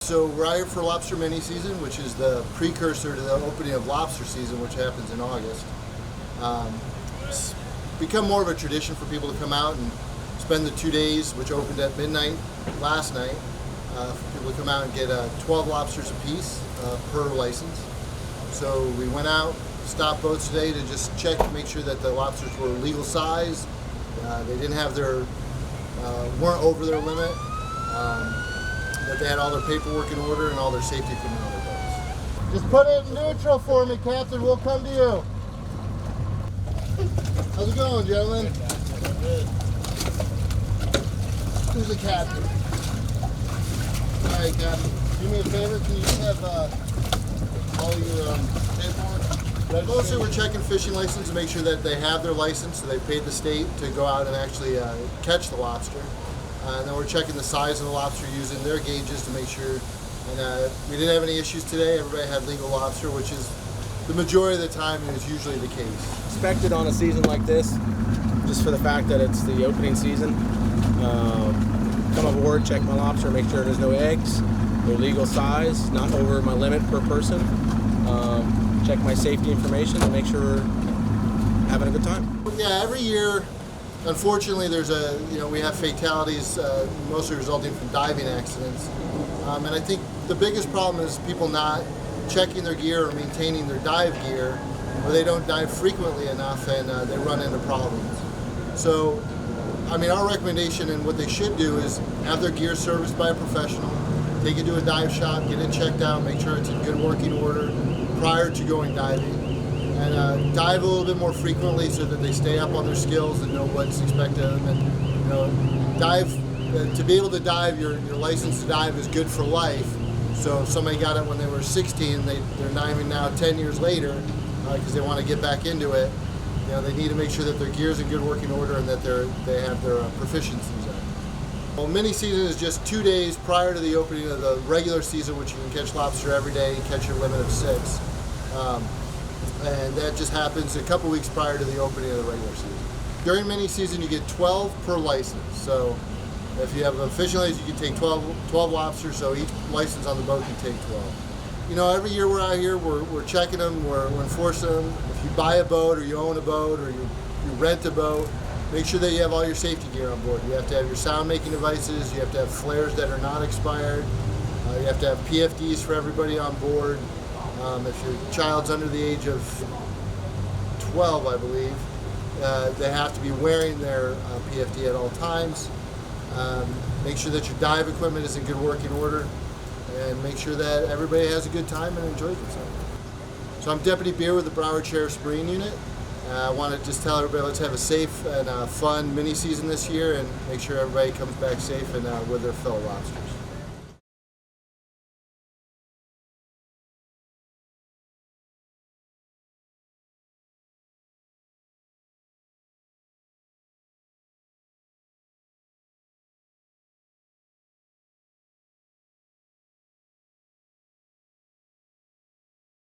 So we're out here for lobster mini season, which is the precursor to the opening of lobster season, which happens in August. It's become more of a tradition for people to come out and spend the 2 days, which opened at midnight last night, for people to come out and get 12 lobsters apiece per license. So we went out, stopped boats today to just check and make sure that the lobsters were legal size. They didn't have weren't over their limit. That they had all their paperwork in order and all their safety equipment on their boats. Just put it in neutral for me, Captain. We'll come to you. How's it going, gentlemen? Good. Who's the captain? All right, Captain. Do me a favor. Can you just have all your paperwork? Mostly we're checking fishing license to make sure that they have their license, so they paid the state to go out and actually catch the lobster. And then we're checking the size of the lobster using their gauges to make sure. And we didn't have any issues today. Everybody had legal lobster, which is the majority of the time is usually the case. Expected on a season like this, just for the fact that it's the opening season. Come aboard, check my lobster, make sure there's no eggs, they're legal size, not over my limit per person. Check my safety information and make sure we're having a good time. Yeah, every year, unfortunately, we have fatalities, mostly resulting from diving accidents. And I think the biggest problem is people not checking their gear or maintaining their dive gear, or they don't dive frequently enough and they run into problems. So, I mean, our recommendation and what they should do is have their gear serviced by a professional, take it to a dive shop, get it checked out, make sure it's in good working order prior to going diving. And dive a little bit more frequently so that they stay up on their skills and know what's expected of them. And dive to be able to dive. Your license to dive is good for life. So if somebody got it when they were 16, they're diving now 10 years later because they want to get back into it. They need to make sure that their gear's in good working order and that they have their proficiencies up. Well, mini season is just 2 days prior to the opening of the regular season, which you can catch lobster every day, catch your limit of 6. And that just happens a couple weeks prior to the opening of the regular season. During mini season, you get 12 per license. So if you have a fishing license, you can take 12 lobsters, so each license on the boat can take 12. Every year we're out here, we're checking them, we're enforcing them. If you buy a boat, or you own a boat, or you rent a boat, make sure that you have all your safety gear on board. You have to have your sound making devices, you have to have flares that are not expired, you have to have PFDs for everybody on board. If your child's under the age of 12, I believe, they have to be wearing their PFD at all times. Make sure that your dive equipment is in good working order, and make sure that everybody has a good time and enjoys themselves. So I'm Deputy Beer with the Broward Sheriff's Marine Unit. I want to just tell everybody, let's have a safe and fun mini season this year and make sure everybody comes back safe and with their fellow lobsters.